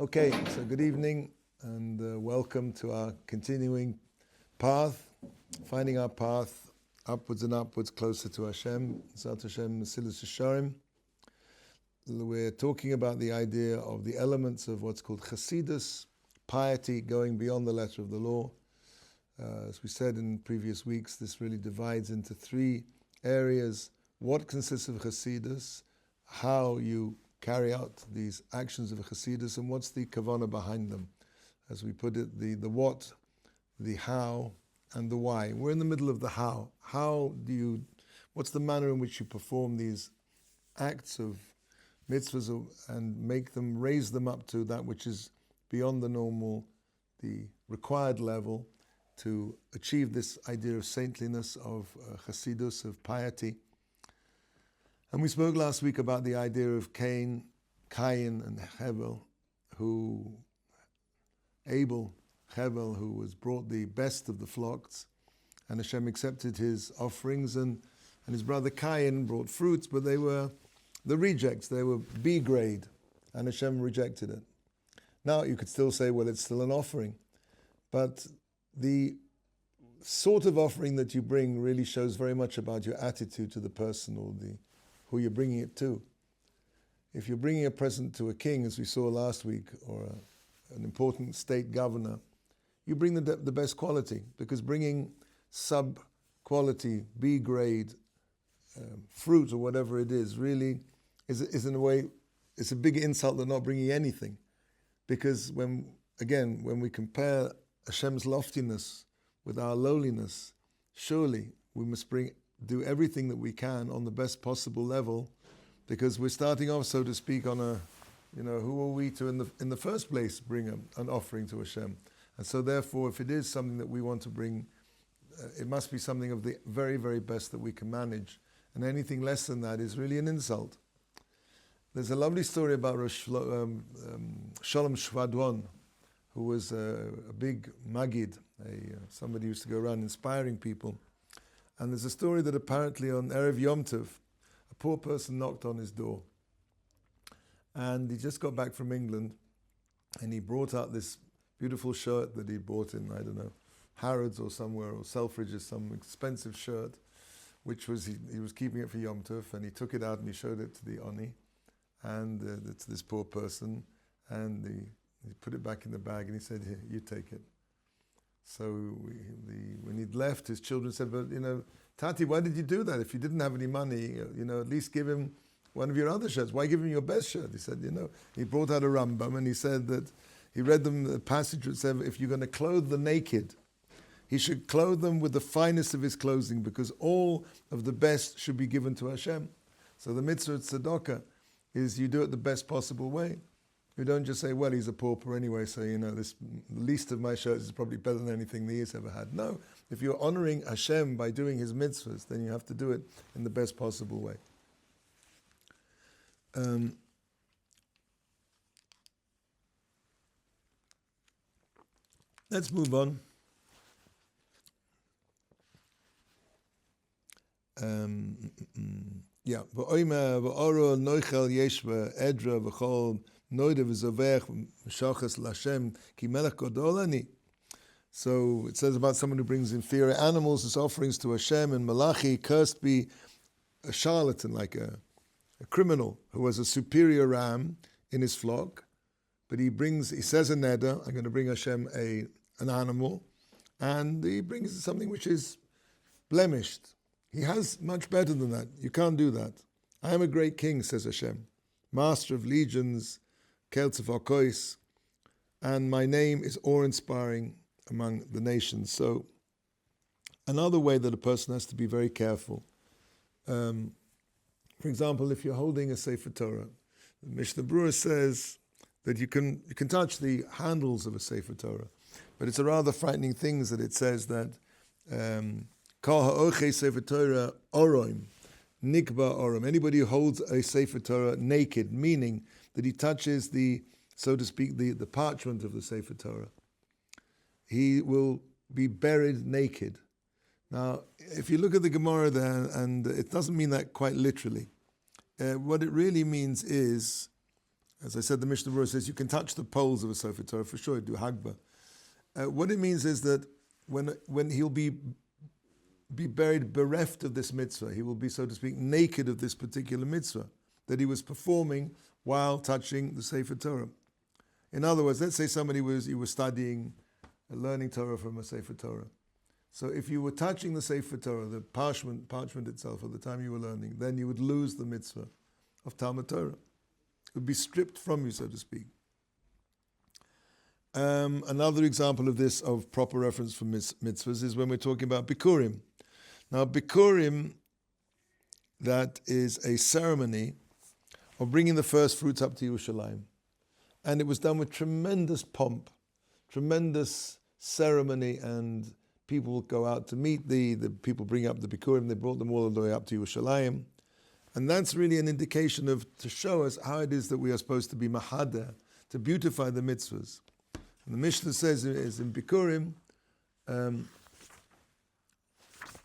Okay, so good evening and welcome to our continuing path, finding our path upwards and upwards closer to Hashem, Zat Hashem, Mesilas Yesharim. We're talking about the idea of the elements of what's called Chassidus, piety, going beyond the letter of the law. As we said in previous weeks, this really divides into three areas. What consists of Chassidus, how you carry out these actions of Chassidus, and what's the kavanah behind them. As we put it, the what, the how, and the why. We're in the middle of the how. What's the manner in which you perform these acts of mitzvahs and raise them up to that which is beyond the normal, the required level to achieve this idea of saintliness, of Chassidus, of piety. And we spoke last week about the idea of Cain and Hevel, Hevel, who was brought the best of the flocks, and Hashem accepted his offerings, and his brother Cain brought fruits, but they were the rejects, they were B grade, and Hashem rejected it. Now you could still say, well, it's still an offering, but the sort of offering that you bring really shows very much about your attitude to the person or who you're bringing it to. If you're bringing a present to a king, as we saw last week, or an important state governor, you bring the best quality, because bringing sub-quality, B-grade fruit or whatever it is, really is in a way, it's a big insult than not bringing anything. Because when we compare Hashem's loftiness with our lowliness, surely we must do everything that we can on the best possible level, because we're starting off, so to speak, on who are we to in the first place bring an offering to Hashem? And so therefore, if it is something that we want to bring, it must be something of the very, very best that we can manage. And anything less than that is really an insult. There's a lovely story about Shalom Shvadron, who was a big Magid, somebody who used to go around inspiring people. And there's a story that apparently on Erev Yom Tov, a poor person knocked on his door. And he just got back from England, and he brought out this beautiful shirt that he bought in, Harrods or somewhere, or Selfridges, some expensive shirt, which was, he was keeping it for Yom Tov, and he took it out and he showed it to the Oni, and to this poor person, and he put it back in the bag, and he said, "Here, you take it." So when he'd left, his children said, "But Tati, why did you do that? If you didn't have any money, at least give him one of your other shirts. Why give him your best shirt?" He said, he brought out a Rambam, and he said that he read them a passage that said, if you're going to clothe the naked, he should clothe them with the finest of his clothing, because all of the best should be given to Hashem. So the mitzvah of tzedakah is you do it the best possible way. You don't just say, well, he's a pauper anyway, so this least of my shirts is probably better than anything that he's ever had. No, if you're honoring Hashem by doing his mitzvahs, then you have to do it in the best possible way. Let's move on. V'oima v'oro noichel yeshva edra v'chol noide v'zovech v'shachas l'Hashem ki melech gadol ani. So it says about someone who brings inferior animals as offerings to Hashem, and Malachi, cursed be a charlatan, like a criminal who has a superior ram in his flock, but he says a neder, I'm going to bring Hashem an animal, and he brings something which is blemished. He has much better than that. You can't do that. I am a great king, says Hashem, master of legions, Keltz of Hakois, and my name is awe-inspiring among the nations. So another way that a person has to be very careful. For example, if you're holding a Sefer Torah, the Mishnah Berurah says that you can touch the handles of a Sefer Torah, but it's a rather frightening thing that it says that Kol ha'ochei Sefer Torah oroim, nikba orom. Anybody who holds a Sefer Torah naked, meaning that he touches so to speak, the parchment of the Sefer Torah, he will be buried naked. Now, if you look at the Gemara there, and it doesn't mean that quite literally. What it really means is as I said, the Mishnah Berurah says you can touch the poles of a Sefer Torah for sure, do Hagba. What it means is that when he'll be buried bereft of this mitzvah, he will be, so to speak, naked of this particular mitzvah that he was performing while touching the Sefer Torah. In other words, let's say you were studying, learning Torah from a Sefer Torah. So if you were touching the Sefer Torah, the parchment itself, at the time you were learning, then you would lose the mitzvah of Talmud Torah. It would be stripped from you, so to speak. Another example of this, of proper reference for mitzvahs, is when we're talking about Bikurim. Now, Bikurim, that is a ceremony of bringing the first fruits up to Yerushalayim. And it was done with tremendous pomp, tremendous ceremony, and people would go out to meet the people bring up the Bikurim. They brought them all the way up to Yerushalayim. And that's really an indication to show us how it is that we are supposed to be mahadeh, to beautify the mitzvahs. And the Mishnah says is in Bikurim,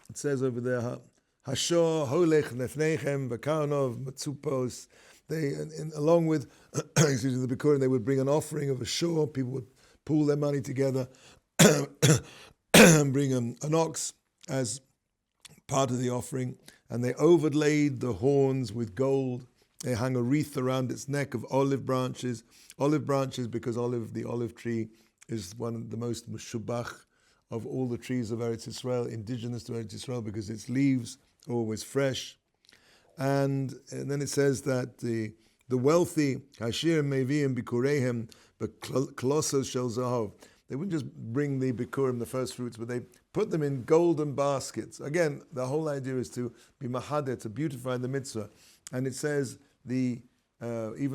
it says over there, Hashor holech nefnechem v'karnov matzupos. They, along with the Bikurim, they would bring an offering of a shore. People would pool their money together and bring an ox as part of the offering. And they overlaid the horns with gold. They hung a wreath around its neck of olive branches. Olive branches because the olive tree is one of the most mushubach of all the trees of Eretz Yisrael, indigenous to Eretz Yisrael, because its leaves are always fresh. And then it says that the wealthy, Hashir Meviim Bikurehem, but Kolossos Shel Zahav. They wouldn't just bring the Bikurim, the first fruits, but they put them in golden baskets. Again, the whole idea is to be mahadeh, to beautify the mitzvah. And it says even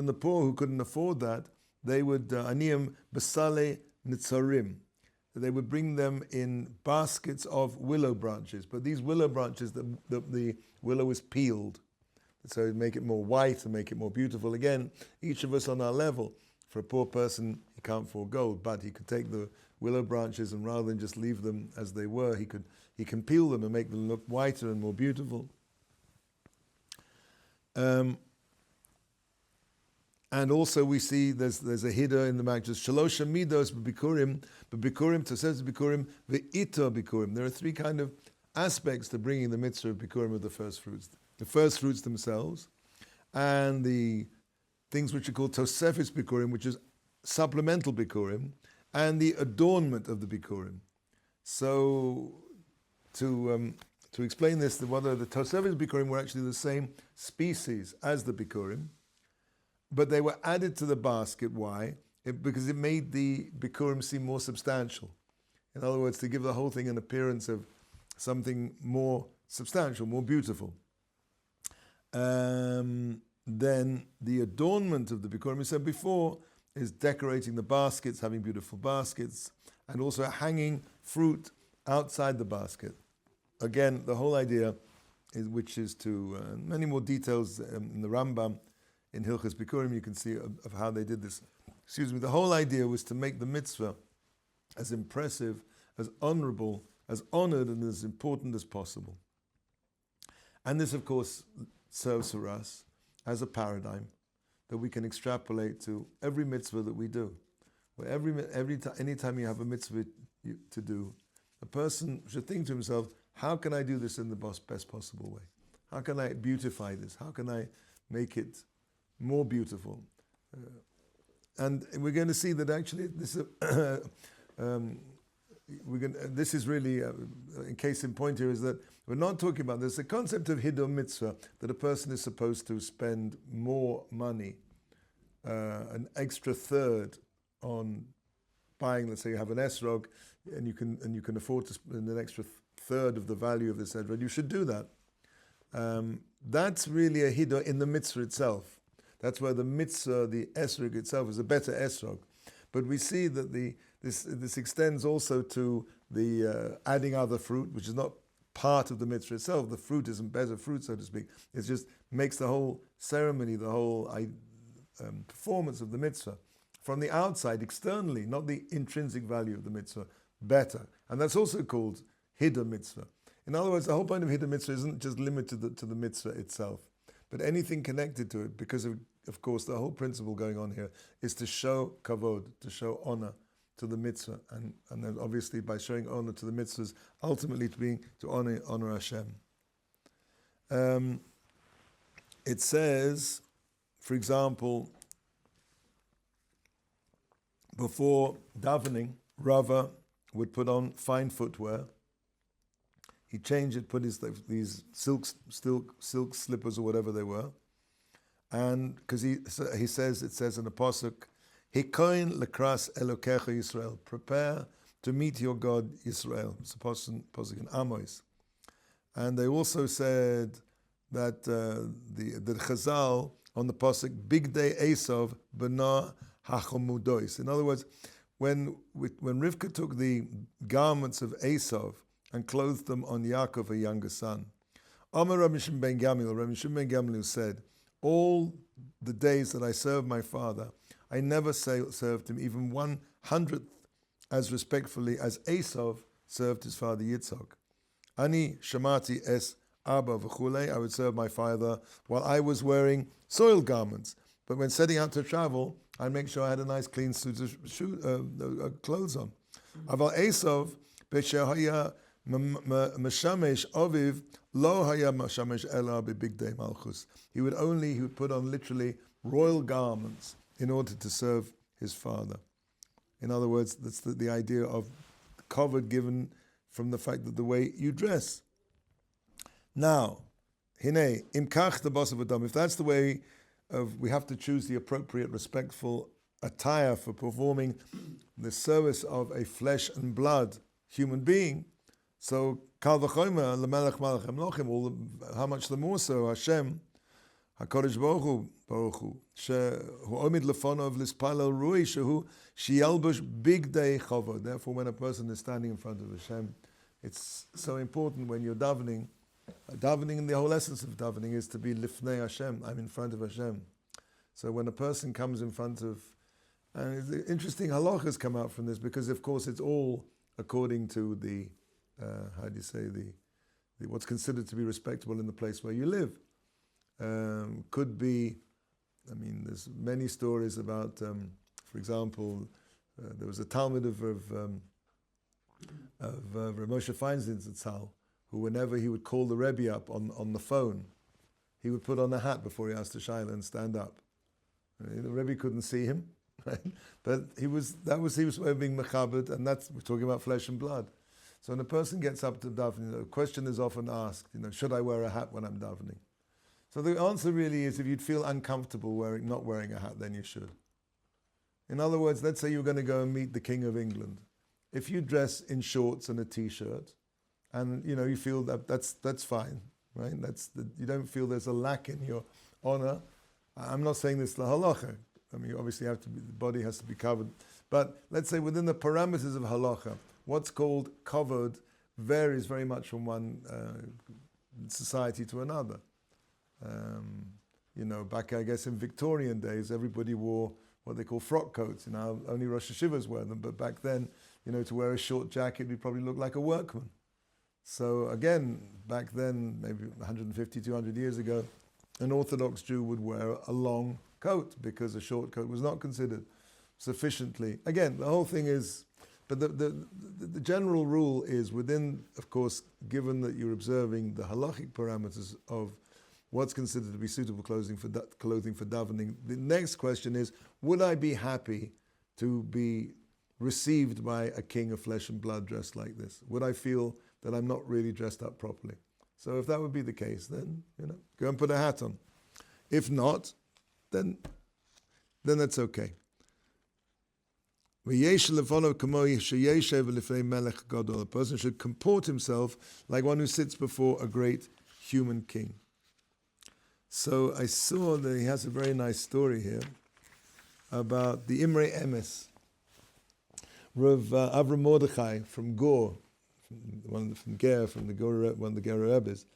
the poor who couldn't afford that, they would aniyim besale nitzarim. They would bring them in baskets of willow branches. But these willow branches, the willow is peeled. So make it more white and make it more beautiful. Again, each of us on our level. For a poor person, he can't afford gold, but he could take the willow branches and rather than just leave them as they were, he can peel them and make them look whiter and more beautiful. And also we see there's a hiddur in the Magdus. Shalosha midos b'bikurim, to says bikurim, ve'ito bikurim. There are three kind of aspects to bringing the mitzvah of bikurim of the first fruits. The first fruits themselves, and the things which are called tosefes bikurim, which is supplemental bikurim, and the adornment of the bikurim. So, to explain this, whether the tosefes bikurim were actually the same species as the bikurim, but they were added to the basket. Why? Because it made the bikurim seem more substantial. In other words, to give the whole thing an appearance of something more substantial, more beautiful. Then the adornment of the bikurim, we said before, is decorating the baskets, having beautiful baskets, and also hanging fruit outside the basket. Again, the whole idea, which is to, many more details in the Rambam, in Hilchos Bikurim, you can see of how they did this. The whole idea was to make the mitzvah as impressive, as honorable, as honored, and as important as possible. And this, of course, serves for us as a paradigm that we can extrapolate to every mitzvah that we do. Where anytime you have a mitzvah to do, a person should think to himself, how can I do this in the best possible way? How can I beautify this? How can I make it more beautiful? And we're going to see that actually this is really, a case in point here, is that we're not talking about this. The concept of hiddur mitzvah, that a person is supposed to spend more money, an extra third on buying, let's say you have an esrog, and you can afford to spend an extra third of the value of this esrog, you should do that. That's really a hiddur in the mitzvah itself. That's where the mitzvah, the esrog itself, is a better esrog. But we see that this extends also to the adding other fruit, which is not part of the mitzvah itself. The fruit isn't better fruit, so to speak. It just makes the whole ceremony, the whole performance of the mitzvah from the outside, externally, not the intrinsic value of the mitzvah, better. And that's also called hiddur mitzvah. In other words, the whole point of hiddur mitzvah isn't just limited to the mitzvah itself, but anything connected to it, because of course, the whole principle going on here is to show kavod, to show honor to the mitzvah, and then obviously by showing honor to the mitzvahs, ultimately to honor Hashem. It says, for example, before davening, Rava would put on fine footwear. He changed it, put these silk slippers or whatever they were, and because he says, it says in the pasuk, "Hikoin lekras Elokecha Yisrael," prepare to meet your God Yisrael. It's a pasuk in Amos, and they also said that the Chazal on the pasuk Big Day Esav B'na Hachomudois. In other words, when Rivka took the garments of Esav and clothed them on Yaakov, her younger son, Amar Rabbi Shimon ben Gamliel said, all the days that I served my father, I never served him even 1/100th as respectfully as Esav served his father Yitzhak. Ani shamati es Abba v'chulei, I would serve my father while I was wearing soiled garments. But when setting out to travel, I'd make sure I had a nice clean suit of clothes on. Aval Esav b'shehaya meshamesh aviv lo haya meshamesh ela b'big day malchus. He would put on literally royal garments in order to serve his father. In other words, that's the idea of covered given from the fact that the way you dress. Now, hine imkach the boss of Adam. If that's the way we have to choose the appropriate, respectful attire for performing the service of a flesh and blood human being. So kal v'chomer lemelech malach emlochim. How much the more so Hashem, Hakadosh Baruch Hu, shehu omid lefonov lispalel rui shehu shielbush big day chavod. Therefore, when a person is standing in front of Hashem, it's so important when you're davening. Davening, and the whole essence of davening is to be lifnei Hashem. I'm in front of Hashem. So when a person comes in front of, and the interesting halachas come out from this, because of course it's all according to the what's considered to be respectable in the place where you live. Could be, there's many stories about, for example, there was a Talmud of Rav Moshe Feinstein Zatzal, who whenever he would call the Rebbe up on the phone, he would put on a hat before he asked the Shaila and stand up. The Rebbe couldn't see him, right? But he was way of being mechabed, and we're talking about flesh and blood. So when a person gets up to davening, the question is often asked, should I wear a hat when I'm davening? So the answer really is, if you'd feel uncomfortable not wearing a hat, then you should. In other words, let's say you're going to go and meet the King of England. If you dress in shorts and a t-shirt, and you feel that's fine, right? You don't feel there's a lack in your honor. I'm not saying this la halacha. Obviously, the body has to be covered. But let's say within the parameters of halacha, what's called covered varies very much from one society to another. Back I guess in Victorian days, everybody wore what they call frock coats. Only Rosh Hashivas wear them. But back then, to wear a short jacket, you'd probably look like a workman. So again, back then, maybe 150, 200 years ago, an Orthodox Jew would wear a long coat because a short coat was not considered sufficiently. Again, the whole thing is, but the general rule is within, of course, given that you're observing the halachic parameters of what's considered to be suitable clothing for davening. The next question is, would I be happy to be received by a king of flesh and blood dressed like this? Would I feel that I'm not really dressed up properly? So if that would be the case, then go and put a hat on. If not, then that's okay. A person should comport himself like one who sits before a great human king. So I saw that he has a very nice story here about the Imre Emes, Rav Avram Mordechai from Gur, one of the Ger Rebbes.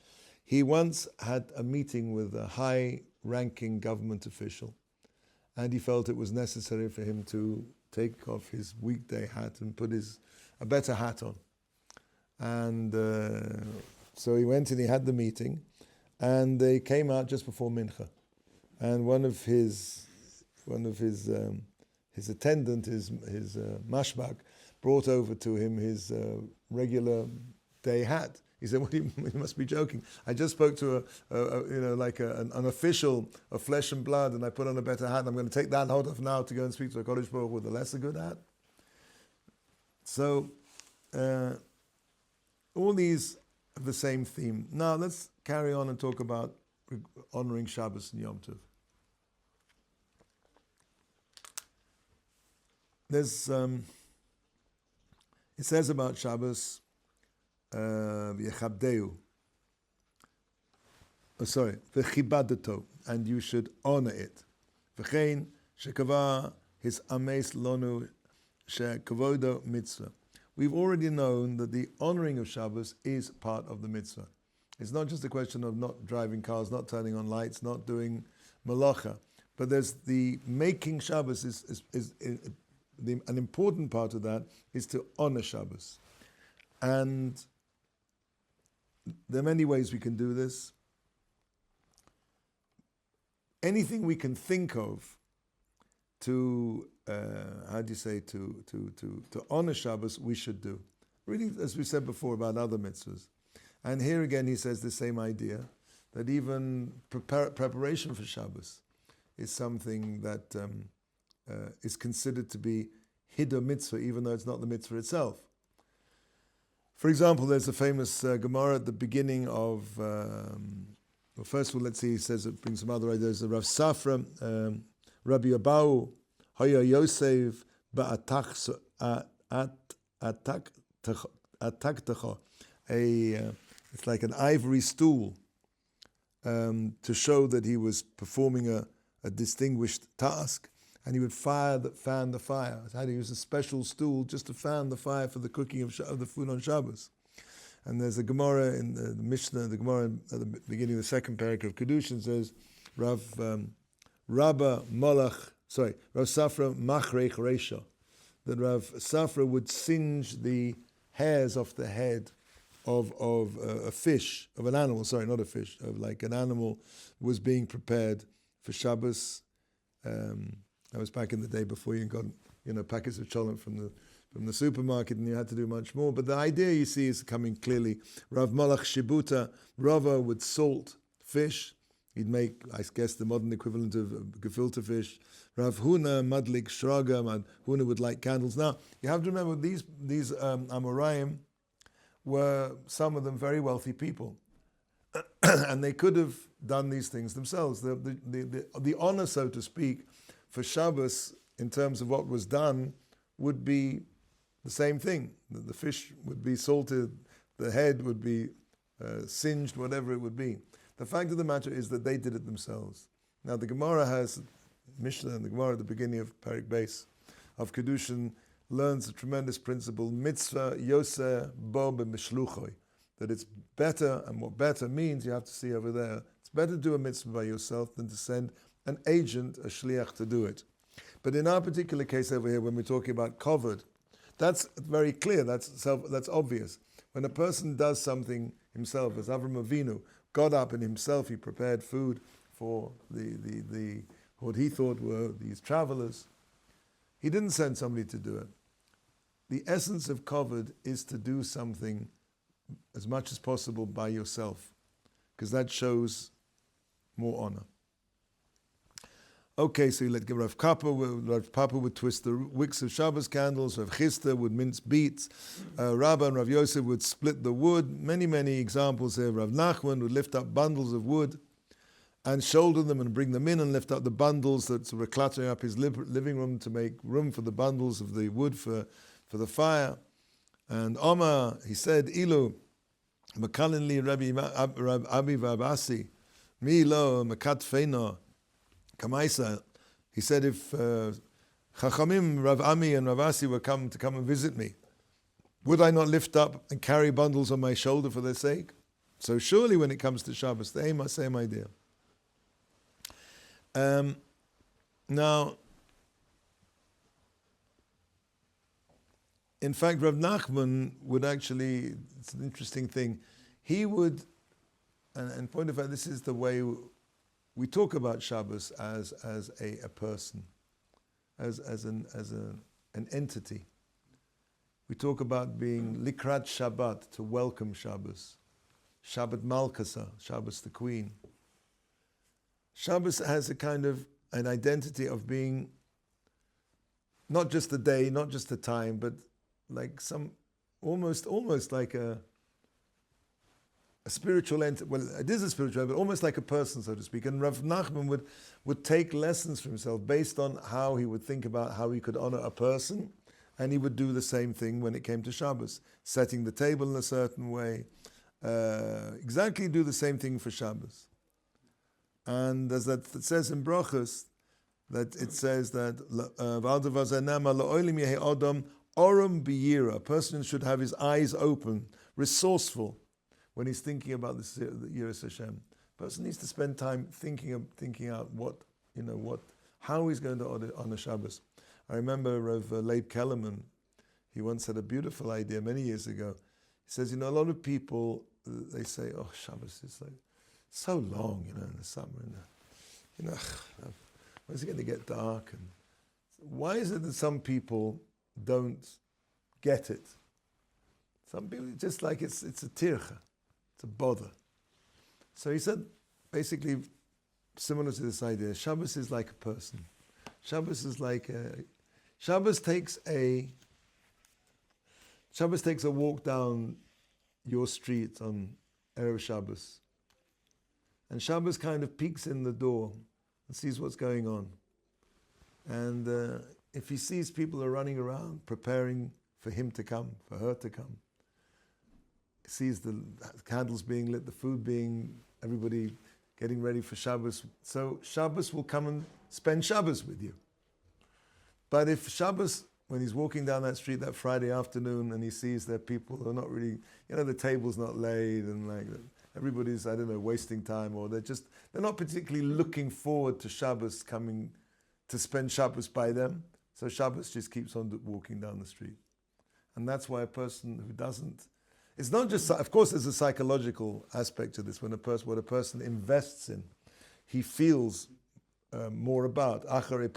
He once had a meeting with a high-ranking government official, and he felt it was necessary for him to take off his weekday hat and put a better hat on. And so he went and he had the meeting, and they came out just before Mincha. and one of his attendant, his mashbak, brought over to him his regular day hat. He said, "What? You must be joking. I just spoke to an official of flesh and blood, and I put on a better hat. I'm going to take that out of now to go and speak to a Kodesh Baruch with a lesser good hat." So, all these have the same theme. Now let's carry on and talk about honoring Shabbos and Yom Tov. There's it says about Shabbos, v'chibadato, and you should honor it. V'chein shekava his ames lonu shekavodo mitzvah. We've already known that the honoring of Shabbos is part of the mitzvah. It's not just a question of not driving cars, not turning on lights, not doing malacha, but there's the making Shabbos an important part of that is to honor Shabbos. And there are many ways we can do this. Anything we can think of to honor Shabbos, we should do. Really, as we said before about other mitzvahs. And here again he says the same idea, that even preparation for Shabbos is something that is considered to be hiddur mitzvah, even though it's not the mitzvah itself. For example, there's a famous Gemara at the beginning of, first of all, let's see, he says, it brings some other ideas. Rav Safra, Rabbi Abau, Haya Yosef, Ba'ataktecha, it's like an ivory stool, to show that he was performing a distinguished task, and he would fan the fire. He had to use a special stool just to fan the fire for the cooking of the food on Shabbos. And there's a Gemara in the Mishnah, the Gemara at the beginning of the second parak of Kedushin says, Rav Safra machrech reisha, that Rav Safra would singe the hairs off the head of a fish, of an animal, sorry, not a fish, of like an animal was being prepared for Shabbos. That was back in the day before you got, packets of cholent from the supermarket, and you had to do much more. But the idea, you see, is coming clearly. Rav Malach Shibuta, Rava would salt fish. He'd make, I guess, the modern equivalent of gefilte fish. Rav Huna Madlik Shraga, Huna would light candles. Now, you have to remember, these Amoraim were, some of them, very wealthy people. And they could have done these things themselves. The honor, so to speak, for Shabbos, in terms of what was done, would be the same thing. The fish would be salted, the head would be singed, whatever it would be. The fact of the matter is that they did it themselves. Now the Gemara has, Mishnah and the Gemara at the beginning of Parak Beis of Kedushin learns a tremendous principle, mitzvah yoseh bo b'mishluchoi, that it's better, and what better means, you have to see over there, it's better to do a mitzvah by yourself than to send an agent, a shliach, to do it. But in our particular case over here, when we're talking about covered, that's very clear, that's obvious. When a person does something himself, as Avram Avinu got up and himself, he prepared food for the what he thought were these travelers, he didn't send somebody to do it. The essence of covered is to do something as much as possible by yourself, because that shows more honor. Okay, so you let Rav Papa would twist the wicks of Shabbos candles, Rav Chisda would mince beets, Rabba and Rav Yosef would split the wood. Many examples here. Rav Nachman would lift up bundles of wood and shoulder them and bring them in and lift up the bundles that were cluttering up his living room to make room for the bundles of the wood for the fire. And Omar, he said, Ilu, Makalin li Rabbi Abi Vabasi, Mi lo Makat Feino, Kamaisa. He said, if Chachamim, Rav Ami and Rav Asi were come and visit me, would I not lift up and carry bundles on my shoulder for their sake? So surely when it comes to Shabbos, the same idea. Now, in fact, Rav Nachman would actually, it's an interesting thing, he would, and point of fact, this is the way we talk about Shabbos as a person, as an entity. We talk about being likrat Shabbat, to welcome Shabbos. Shabbat Malkasa, Shabbos the Queen. Shabbos has a kind of an identity of being not just the day, not just the time, but like some almost like a spiritual entity. Well, it is a spiritual entity, but almost like a person, so to speak. And Rav Nachman would take lessons from himself based on how he would think about how he could honor a person, and he would do the same thing when it came to Shabbos, setting the table in a certain way. Exactly do the same thing for Shabbos. And as that it says in Brachos, that it says that a person should have his eyes open, resourceful, when he's thinking about the Yiras Hashem. A person needs to spend time thinking out how he's going to honor Shabbos. I remember Rav Leib Kellerman, he once had a beautiful idea many years ago. He says, a lot of people, they say, oh, Shabbos is like so long, in the summer, and when's it going to get dark? And why is it that some people don't get it? Some people just like it's a tircha, it's a bother. So he said, basically, similar to this idea, Shabbos is like a person. Shabbos is like Shabbos takes a walk down your street on Erev Shabbos. And Shabbos kind of peeks in the door and sees what's going on. And if he sees people are running around preparing for him to come, for her to come, he sees the candles being lit, the food being, everybody getting ready for Shabbos. So Shabbos will come and spend Shabbos with you. But if Shabbos, when he's walking down that street that Friday afternoon and he sees that people are not really, the table's not laid and like everybody's, wasting time, or they're not particularly looking forward to Shabbos coming to spend Shabbos by them. So Shabbos just keeps on walking down the street. And that's why a person who doesn't, it's not just, of course there's a psychological aspect to this, what a person invests in, he feels more about. Something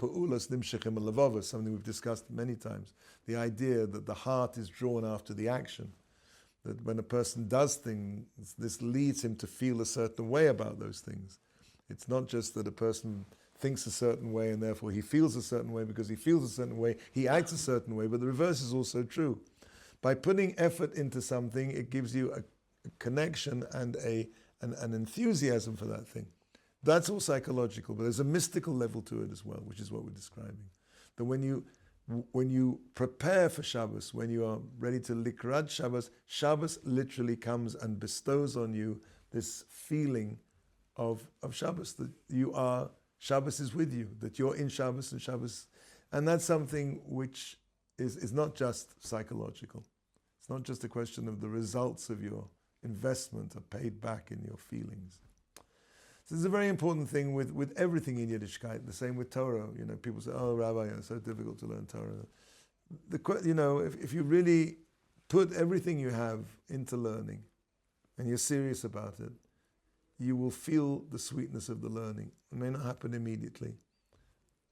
we've discussed many times. The idea that the heart is drawn after the action. That when a person does things, this leads him to feel a certain way about those things. It's not just that a person thinks a certain way and therefore he feels a certain way because he feels a certain way, he acts a certain way, but the reverse is also true. By putting effort into something, it gives you a connection and an enthusiasm for that thing. That's all psychological, but there's a mystical level to it as well, which is what we're describing. That when you prepare for Shabbos, when you are ready to likrat Shabbos, Shabbos literally comes and bestows on you this feeling of Shabbos, that Shabbos is with you, that you're in Shabbos and Shabbos. And that's something which is not just psychological. It's not just a question of the results of your investment are paid back in your feelings. So this is a very important thing with everything in Yiddishkeit. The same with Torah. People say, "Oh, Rabbi, it's so difficult to learn Torah." If you really put everything you have into learning, and you're serious about it, you will feel the sweetness of the learning. It may not happen immediately,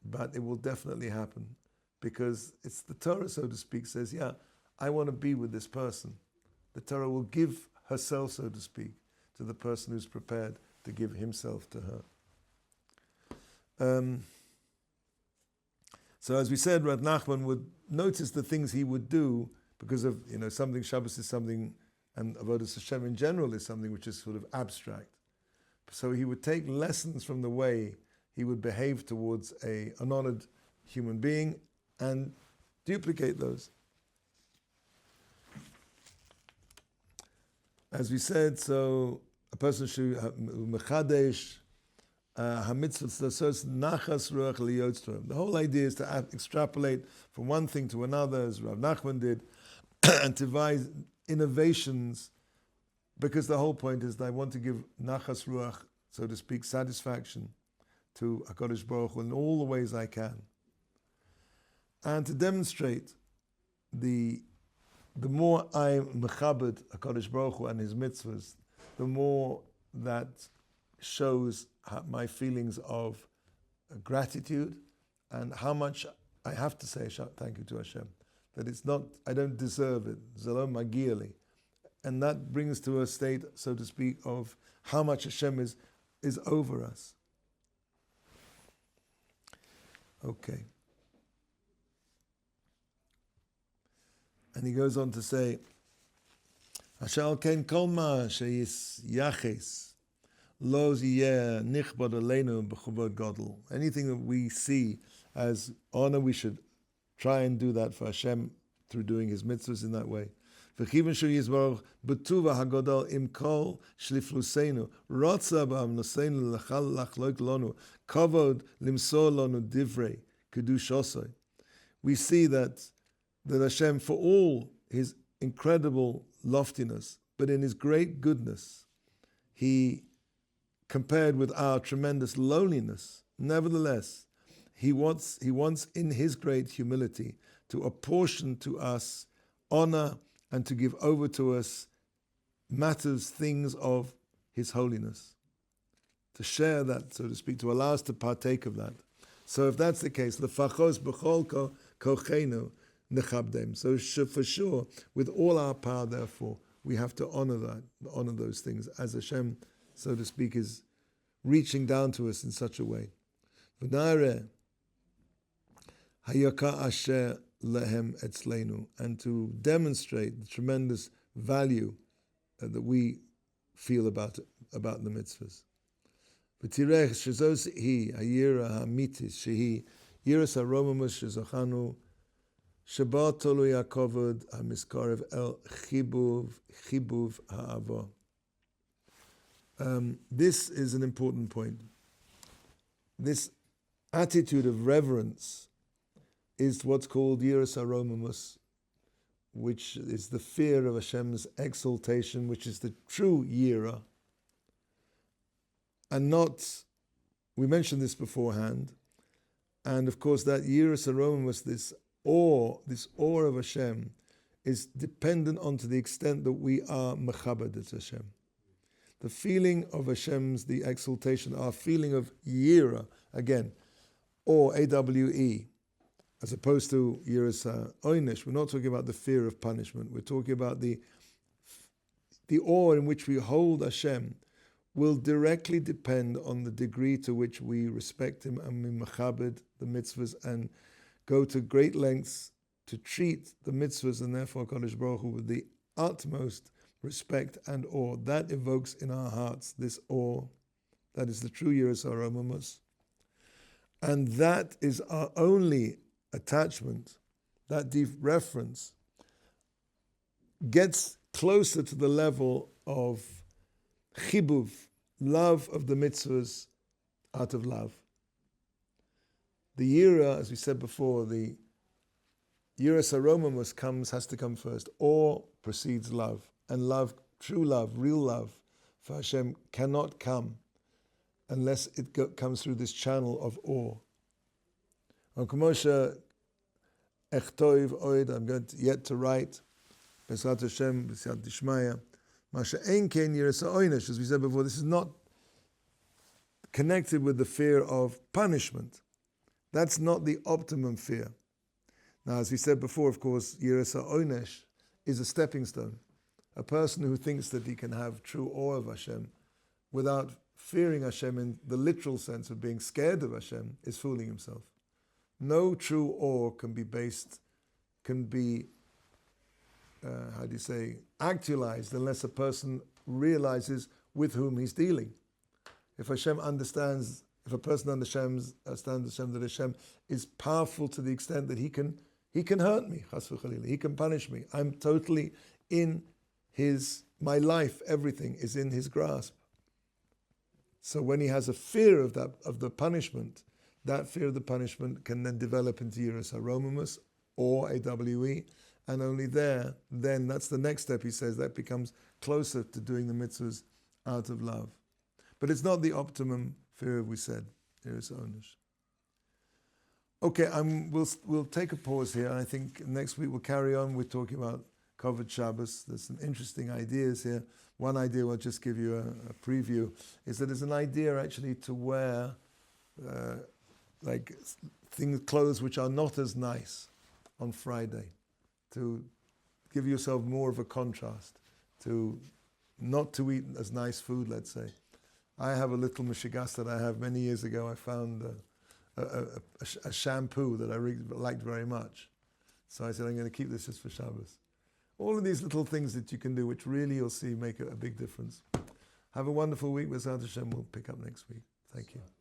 but it will definitely happen, because it's the Torah, so to speak, says, "Yeah, I want to be with this person." The Torah will give herself, so to speak, to the person who's prepared to give himself to her. So as we said, Rav Nachman would notice the things he would do because of, something, Shabbos is something, and Avodas Hashem in general is something which is sort of abstract. So he would take lessons from the way he would behave towards an honored human being and duplicate those. As we said, so a person should mechadesh hamitzvot nachas ruach liyotztrom. The whole idea is to extrapolate from one thing to another, as Rav Nachman did, and to devise innovations, because the whole point is that I want to give nachas ruach, so to speak, satisfaction to HaKadosh Baruch Hu in all the ways I can, and to demonstrate the more I mechabed HaKadosh Baruch Hu and His mitzvahs, the more that shows my feelings of gratitude and how much I have to say thank you to Hashem. That it's not, I don't deserve it. Zalom magiyali. And that brings to a state, so to speak, of how much Hashem is over us. Okay. And he goes on to say, Ashal ken kol ma sheyis yaches lo ziyeh nichbod aleinu b'chuvod gadol. Anything that we see as honor, we should try and do that for Hashem through doing His mitzvahs in that way. V'chivin shu yizbarach b'tuva hagadol im kol shlifluseinu rotza b'amnoseinu l'chal lachloik lonu kavod limsor lonu divrei kedushosoi. We see that Hashem, for all His incredible loftiness, but in His great goodness, He, compared with our tremendous lowliness, nevertheless, He wants in His great humility to apportion to us honor and to give over to us matters, things of His holiness. To share that, so to speak, to allow us to partake of that. So if that's the case, l'fachos b'chol kochenu nechabdem. So for sure, with all our power, therefore, we have to honor those things as Hashem, so to speak, is reaching down to us in such a way. V'nareh hayaka asher lehem etzleinu, and to demonstrate the tremendous value that we feel about the mitzvahs. V'tirech shezos hi hayira hamitis shehi yiras haromamus shezachanu sheba tolui hakavod hamiskarev el chibuv ha'ava. This is an important point. This attitude of reverence is what's called yiras haromamus, which is the fear of Hashem's exaltation, which is the true yira. And not, we mentioned this beforehand, and of course that yiras haromamus, this awe of Hashem, is dependent on to the extent that we are mechabed at Hashem. The feeling of Hashem's, the exaltation, our feeling of yira, again, or AWE, as opposed to yiras oynish. We're not talking about the fear of punishment. We're talking about the awe in which we hold Hashem will directly depend on the degree to which we respect Him and we mechabed the mitzvahs and go to great lengths to treat the mitzvahs and therefore Kadosh Baruch Hu with the utmost respect and awe. That evokes in our hearts this awe. That is the true yiras haromamus. And that is our only attachment. That deep reference gets closer to the level of chibuv, love of the mitzvahs out of love. The yira, as we said before, the yiras haromamus has to come first. Awe precedes love. And love, true love, real love for Hashem cannot come unless it comes through this channel of awe. On Kamosha Echtoiv Oid, I'm going yet to write, Besat Hashem, Besat Dishmaya, Masha Ein Ken Yiras Oynish, as we said before, this is not connected with the fear of punishment. That's not the optimum fear. Now, as we said before, of course, Yiras Oynish is a stepping stone. A person who thinks that he can have true awe of Hashem without fearing Hashem in the literal sense of being scared of Hashem is fooling himself. No true awe can be actualized unless a person realizes with whom he's dealing. If a person understands that Hashem is powerful to the extent that he can hurt me, he can punish me. I'm totally in my life, everything is in His grasp. So when he has a fear of the punishment, that fear of the punishment can then develop into yiras haromamus or AWE, and only then that's the next step, he says, that becomes closer to doing the mitzvahs out of love. But it's not the optimum fear, we said, yiras oynish. Okay, we'll take a pause here, and I think next week we'll carry on with talking about Covered Shabbos. There's some interesting ideas here. One idea, I'll just give you a preview, is that there's an idea actually to wear clothes which are not as nice on Friday, to give yourself more of a contrast, to not to eat as nice food, let's say. I have a little mishigas that I have many years ago. I found a shampoo that I really liked very much. So I said, I'm going to keep this just for Shabbos. All of these little things that you can do, which really you'll see make a big difference. Have a wonderful week. With Hashem, we'll pick up next week. Thank you.